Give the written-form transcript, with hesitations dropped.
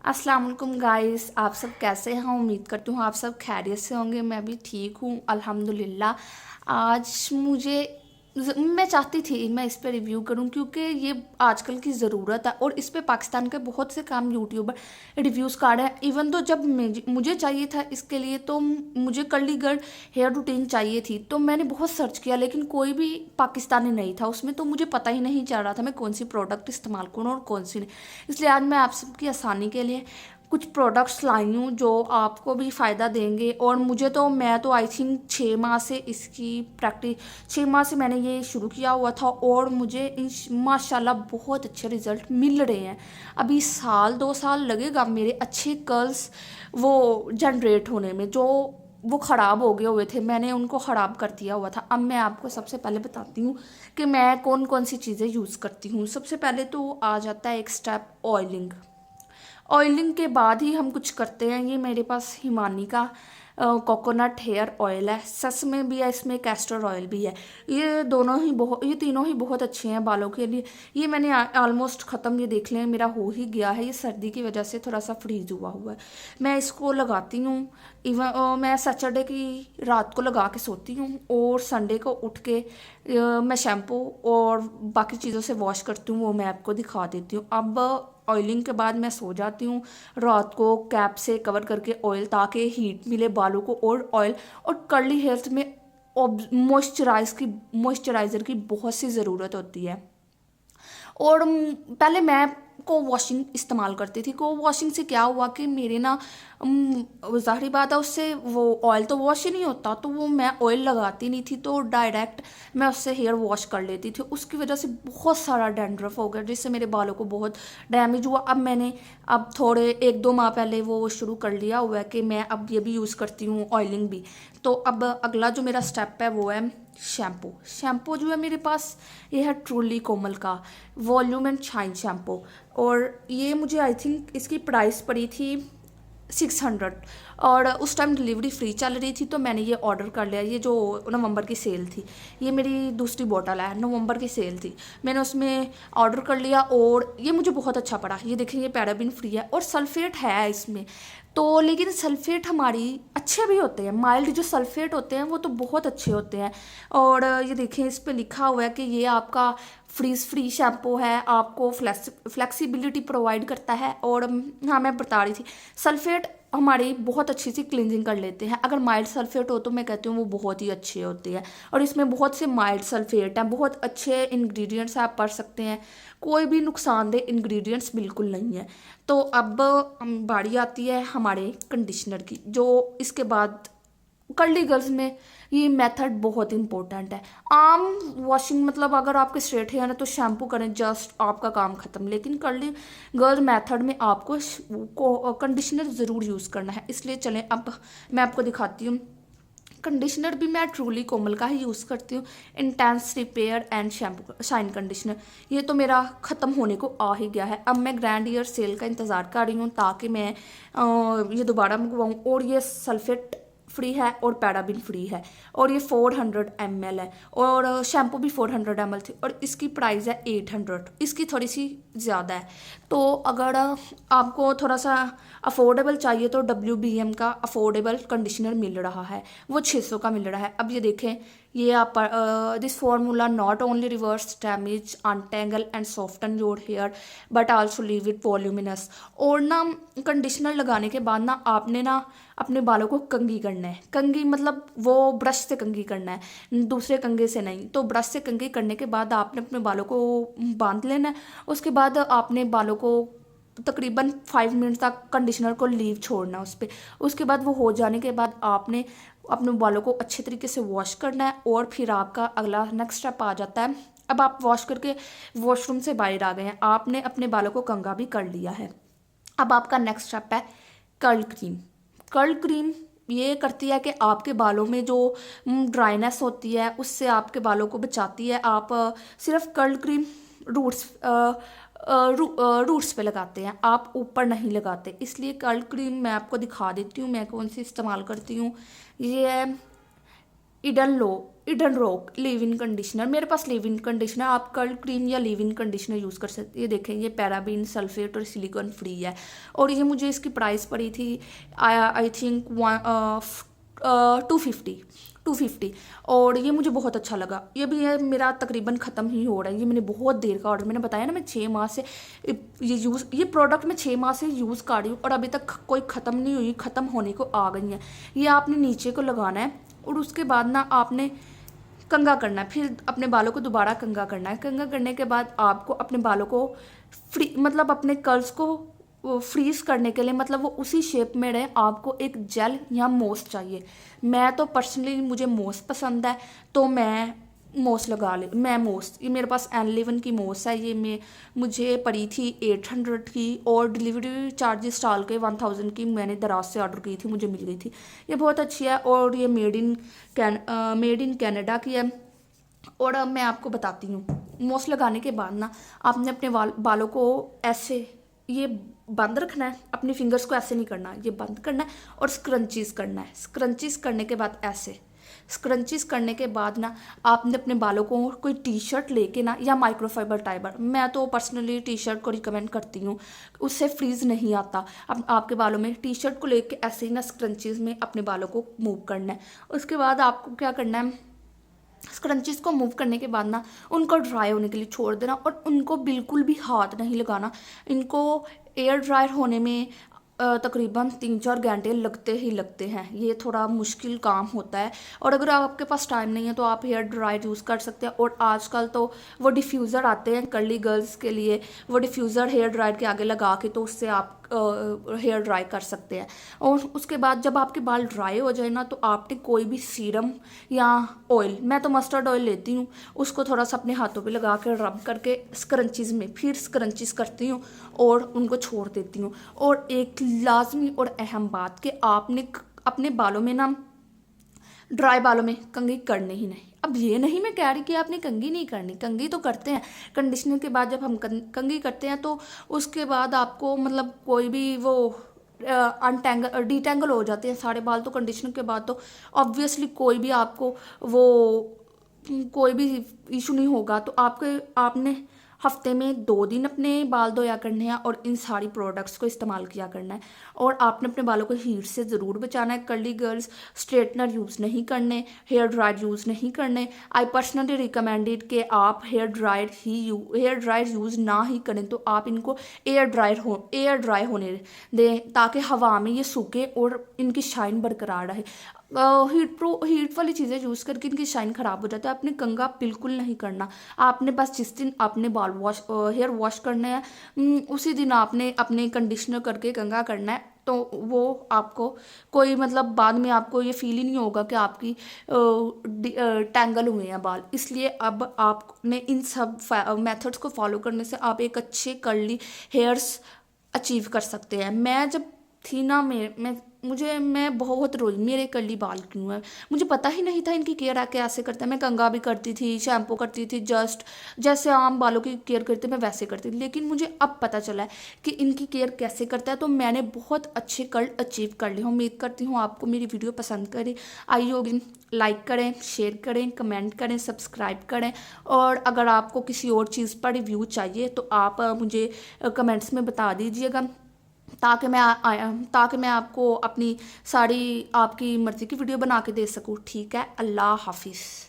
अस्सलाम वालेकुम गाइस, आप सब कैसे हैं? उम्मीद करती हूँ आप सब खैरियत से होंगे। मैं भी ठीक हूँ अल्हम्दुलिल्लाह। आज मैं चाहती थी मैं इस पे रिव्यू करूँ क्योंकि ये आजकल की ज़रूरत है और इस पे पाकिस्तान के बहुत से काम यूट्यूबर रिव्यूज़ कर रहे हैं। इवन तो जब मुझे चाहिए था इसके लिए तो मुझे कर्लीगढ़ हेयर रूटीन चाहिए थी, तो मैंने बहुत सर्च किया लेकिन कोई भी पाकिस्तानी नहीं था उसमें, तो मुझे पता ही नहीं चल रहा था मैं कौन सी प्रोडक्ट इस्तेमाल करूँ और कौन सी नहीं। इसलिए आज मैं आप सबकी आसानी के लिए कुछ प्रोडक्ट्स लाई हूँ जो आपको भी फ़ायदा देंगे। और मैं तो आई थिंक 6 माह से इसकी प्रैक्टिस 6 माह से मैंने ये शुरू किया हुआ था और मुझे माशाल्लाह बहुत अच्छे रिजल्ट मिल रहे हैं। अभी साल 2 साल लगेगा मेरे अच्छे कर्ल्स वो जनरेट होने में, जो वो ख़राब हो गए हुए थे मैंने उनको ख़राब कर दिया हुआ था। अब मैं आपको सबसे पहले बताती हूँ कि मैं कौन कौन सी चीज़ें यूज़ करती हूँ। सबसे पहले तो आ जाता है एक स्टेप ऑयलिंग। ऑयलिंग के बाद ही हम कुछ करते हैं। ये मेरे पास हिमानी का कोकोनट हेयर ऑयल है, सस्मे भी है, इसमें कैस्टर ऑयल भी है। ये तीनों ही बहुत अच्छे हैं बालों के लिए। ये मैंने ऑलमोस्ट ख़त्म, ये देख लें मेरा हो ही गया है। ये सर्दी की वजह से थोड़ा सा फ्रीज हुआ हुआ है। मैं इसको लगाती हूँ। मैं सैटरडे की रात को लगा के सोती हूँ और संडे को उठ के मैं शैम्पू और बाकी चीज़ों से वॉश करती हूँ, वो मैं आपको दिखा देती हूँ। अब ऑयलिंग के बाद मैं सो जाती हूँ रात को कैप से कवर करके ऑयल, ताकि हीट मिले बालों को। और ऑयल और कर्ली हेयर्स में मॉइस्चराइज़र की बहुत सी ज़रूरत होती है। और पहले मैं को वॉशिंग इस्तेमाल करती थी। को वॉशिंग से क्या हुआ कि मेरे ना ज़ाहिर बात है उससे वो ऑयल तो वॉश ही नहीं होता, तो वो मैं ऑयल लगाती नहीं थी, तो डायरेक्ट मैं उससे हेयर वॉश कर लेती थी। उसकी वजह से बहुत सारा डैंड्रफ हो गया जिससे मेरे बालों को बहुत डैमेज हुआ। अब थोड़े 1-2 माह पहले वो शुरू कर लिया हुआ है कि मैं अब ये भी यूज़ करती हूँ ऑयलिंग भी। तो अब अगला जो मेरा स्टेप है वो है शैम्पू। शैम्पू जो है मेरे पास ये है ट्रूली कोमल का वॉल्यूम एंड शाइन शैम्पू। और ये मुझे आई थिंक इसकी प्राइस पड़ी थी 600, और उस टाइम डिलीवरी फ्री चल रही थी तो मैंने ये ऑर्डर कर लिया। ये जो नवंबर की सेल थी, ये मेरी दूसरी बोतल है, नवंबर की सेल थी, मैंने उसमें ऑर्डर कर लिया और ये मुझे बहुत अच्छा पड़ा। ये देखिए ये पैराबिन फ्री है और सल्फेट है इसमें तो, लेकिन सल्फेट हमारी अच्छे भी होते हैं, माइल्ड जो सल्फेट होते हैं वो तो बहुत अच्छे होते हैं। और ये देखिए इस पे लिखा हुआ है कि ये आपका फ्रीज फ्री शैम्पू है, आपको फ्लेक्सिबिलिटी प्रोवाइड करता है। और हाँ, मैं बता रही थी सल्फेट हमारी बहुत अच्छी सी क्लिनजिंग कर लेते हैं। अगर माइल्ड सल्फेट हो तो मैं कहती हूँ वो बहुत ही अच्छे होते हैं। और इसमें बहुत से माइल्ड सल्फेट हैं, बहुत अच्छे इंग्रेडिएंट्स आप पढ़ सकते हैं, कोई भी नुकसानदेह इंग्रेडिएंट्स बिल्कुल नहीं है। तो अब बारी आती है हमारे कंडीशनर की, जो इसके बाद कर्ली गर्ल्स में ये मेथड बहुत इंपॉर्टेंट है। आम वॉशिंग मतलब अगर आपके स्ट्रेट हेयर है तो शैम्पू करें, जस्ट आपका काम खत्म। लेकिन कर्ली गर्ल मेथड में आपको कंडीशनर ज़रूर यूज़ करना है। इसलिए चलें अब मैं आपको दिखाती हूँ। कंडीशनर भी मैं ट्रूली कोमल का ही यूज़ करती हूँ, intense repair and shampoo shine conditioner. ये तो मेरा ख़त्म होने को आ ही गया है। अब मैं ग्रैंड ईयर सेल का इंतज़ार कर रही हूँ ताकि मैं ये दोबारा मंगवाऊँ। और ये सल्फेट फ्री है और पैराबिन फ्री है और ये 400 ml है और शैम्पू भी 400 ml थी और इसकी प्राइस है 800। इसकी थोड़ी सी ज़्यादा है। तो अगर आपको थोड़ा सा अफोर्डेबल चाहिए तो WBM का अफोर्डेबल कंडीशनर मिल रहा है, वो 600 का मिल रहा है। अब ये देखें, ये आप this formula not only reverse damage untangle and soften your hair but also leave it voluminous. और ना कंडीशनर लगाने के बाद ना आपने ना अपने बालों को कंघी करना है। कंघी मतलब वो ब्रश से कंघी करना है, दूसरे कंघे से नहीं। तो ब्रश से कंघी करने के बाद आपने अपने बालों को बांध लेना है। उसके बाद आपने बालों को तकरीबन 5 मिनट तक कंडीशनर को लीव छोड़ना है उस पर। उसके बाद वो हो जाने के बाद आपने अपने बालों को अच्छे तरीके से वॉश करना है और फिर आपका अगला नेक्स्ट स्टेप आ जाता है। अब आप वॉश करके वॉशरूम से बाहर आ गए हैं, आपने अपने बालों को कंघा भी कर लिया है। अब आपका नेक्स्ट स्टेप है कर्ल क्रीम। कर्ल क्रीम ये करती है कि आपके बालों में जो ड्राइनेस होती है उससे आपके बालों को बचाती है। आप सिर्फ कर्ल क्रीम रूट्स रूट्स पे लगाते हैं, आप ऊपर नहीं लगाते। इसलिए कर्ल क्रीम मैं आपको दिखा देती हूँ मैं कौन सी इस्तेमाल करती हूँ। ये है Eden low Eden rock leave in conditioner, मेरे पास लीव इन कंडीशनर, आप कर्ल क्रीम या लीव इन कंडीशनर यूज़ कर सकते हैं। ये देखें, ये पैराबीन, सल्फेट और सिलिकॉन फ्री है। और ये मुझे इसकी प्राइस पड़ी थी आई थिंक 250। और ये मुझे बहुत अच्छा लगा। ये भी है मेरा तकरीबन ख़त्म ही हो रहा है। ये मैंने बहुत देर का ऑर्डर, मैंने बताया ना मैं 6 माह से ये प्रोडक्ट मैं 6 माह से यूज़ कर रही हूँ और अभी तक कोई ख़त्म नहीं हुई, ख़त्म होने को आ गई है। ये आपने नीचे को लगाना है और उसके बाद ना आपने कंघा करना है, फिर अपने बालों को दोबारा कंघा करना है। कंघा करने के बाद आपको अपने बालों को मतलब अपने कर्ल्स को फ्रीज करने के लिए, मतलब वो उसी शेप में रहे, आपको एक जेल या मोस चाहिए। मैं तो पर्सनली मुझे मोस पसंद है तो मैं मोस लगा ले मैं मोस ये मेरे पास N11 की मोस है। ये मुझे पड़ी थी 800 की और डिलीवरी चार्जेस डाल के 1000 की मैंने दराज से ऑर्डर की थी, मुझे मिल गई थी। ये बहुत अच्छी है और ये मेड इन कनाडा की है। और अब मैं आपको बताती हूँ, मोस लगाने के बाद ना आपने अपने बालों को ऐसे ये बंद रखना है, अपनी फिंगर्स को ऐसे नहीं करना, ये बंद करना है और स्क्रंचीज करना है। स्क्रंचीज करने के बाद ऐसे स्क्रंचीज करने के बाद ना आपने अपने बालों को कोई टी शर्ट लेके ना या माइक्रोफाइबर टाइबर, मैं तो पर्सनली टी शर्ट को रिकमेंड करती हूँ, उससे फ्रीज नहीं आता। अब आपके बालों में टी शर्ट को लेके ऐसे ही ना स्क्रंचीज में अपने बालों को मूव करना है। उसके बाद आपको क्या करना है, स्क्रंचीज को मूव करने के बाद ना उनको ड्राई होने के लिए छोड़ देना और उनको बिल्कुल भी हाथ नहीं लगाना। इनको एयर ड्रायर होने में तकरीबन 3-4 घंटे लगते ही लगते हैं। ये थोड़ा मुश्किल काम होता है और अगर आपके पास टाइम नहीं है तो आप हेयर ड्रायर यूज़ कर सकते हैं। और आजकल तो वो डिफ्यूज़र आते हैं कर्ली गर्ल्स के लिए, वो डिफ्यूज़र हेयर ड्रायर के आगे लगा के तो उससे आप हेयर ड्राई कर सकते हैं। और उसके बाद जब आपके बाल ड्राई हो जाए ना तो आपने कोई भी सीरम या ऑयल, मैं तो मस्टर्ड ऑयल लेती हूँ, उसको थोड़ा सा अपने हाथों पे लगा कर रब करके स्क्रंचीज में फिर स्क्रंचीज करती हूँ और उनको छोड़ देती हूँ। और एक लाजमी और अहम बात कि आपने अपने बालों में ना ड्राई बालों में कंघी करनी ही नहीं। अब ये नहीं मैं कह रही कि आपने कंघी नहीं करनी, कंघी तो करते हैं। कंडीशनर के बाद जब हम कंघी करते हैं तो उसके बाद आपको मतलब कोई भी वो डिटेंगल हो जाते हैं सारे बाल, तो कंडीशनर के बाद तो ऑब्वियसली कोई भी आपको वो कोई भी इशू नहीं होगा। तो आपने हफ्ते में 2 दिन अपने बाल धोया करने हैं और इन सारी प्रोडक्ट्स को इस्तेमाल किया करना है। और आपने अपने बालों को हीट से ज़रूर बचाना है। कर्ली गर्ल्स स्ट्रेटनर यूज़ नहीं करने, हेयर ड्रायर यूज़ नहीं करने। आई पर्सनली रिकमेंडेड कि आप हेयर ड्रायर यूज़ ना ही करें, तो आप इनको एयर ड्राई होने दें ताकि हवा में ये सूखे और इनकी शाइन बरकरार रहे। हीट वाली चीज़ें यूज़ करके इनकी शाइन ख़राब हो जाता है। आपने कंघा बिल्कुल नहीं करना। आपने बस जिस दिन आपने हेयर वॉश करना है उसी दिन आपने अपने कंडीशनर करके कंघा करना है। तो वो आपको कोई मतलब बाद में आपको ये फील ही नहीं होगा कि आपकी टैंगल हुए हैं बाल। इसलिए अब आपने इन सब मेथड्स को फॉलो करने से आप एक अच्छे कर्ली हेयर्स अचीव कर सकते हैं। मैं जब थी ना मैं बहुत रोई मेरे कर्ली बाल क्यों है, मुझे पता ही नहीं था इनकी केयर कैसे करते हैं। मैं कंघा भी करती थी, शैम्पू करती थी, जस्ट जैसे आम बालों की केयर करते मैं वैसे करती थी। लेकिन मुझे अब पता चला है कि इनकी केयर कैसे करता है, तो मैंने बहुत अच्छे कर्ल अचीव कर लिए। उम्मीद करती हूँ आपको मेरी वीडियो पसंद आई होगी। लाइक करें, शेयर करें, कमेंट करें, सब्सक्राइब करें। और अगर आपको किसी और चीज़ पर रिव्यू चाहिए तो आप मुझे कमेंट्स में बता दीजिएगा ताकि मैं आपको अपनी सारी आपकी मर्ज़ी की वीडियो बना के दे सकूँ। ठीक है, अल्लाह हाफिज़।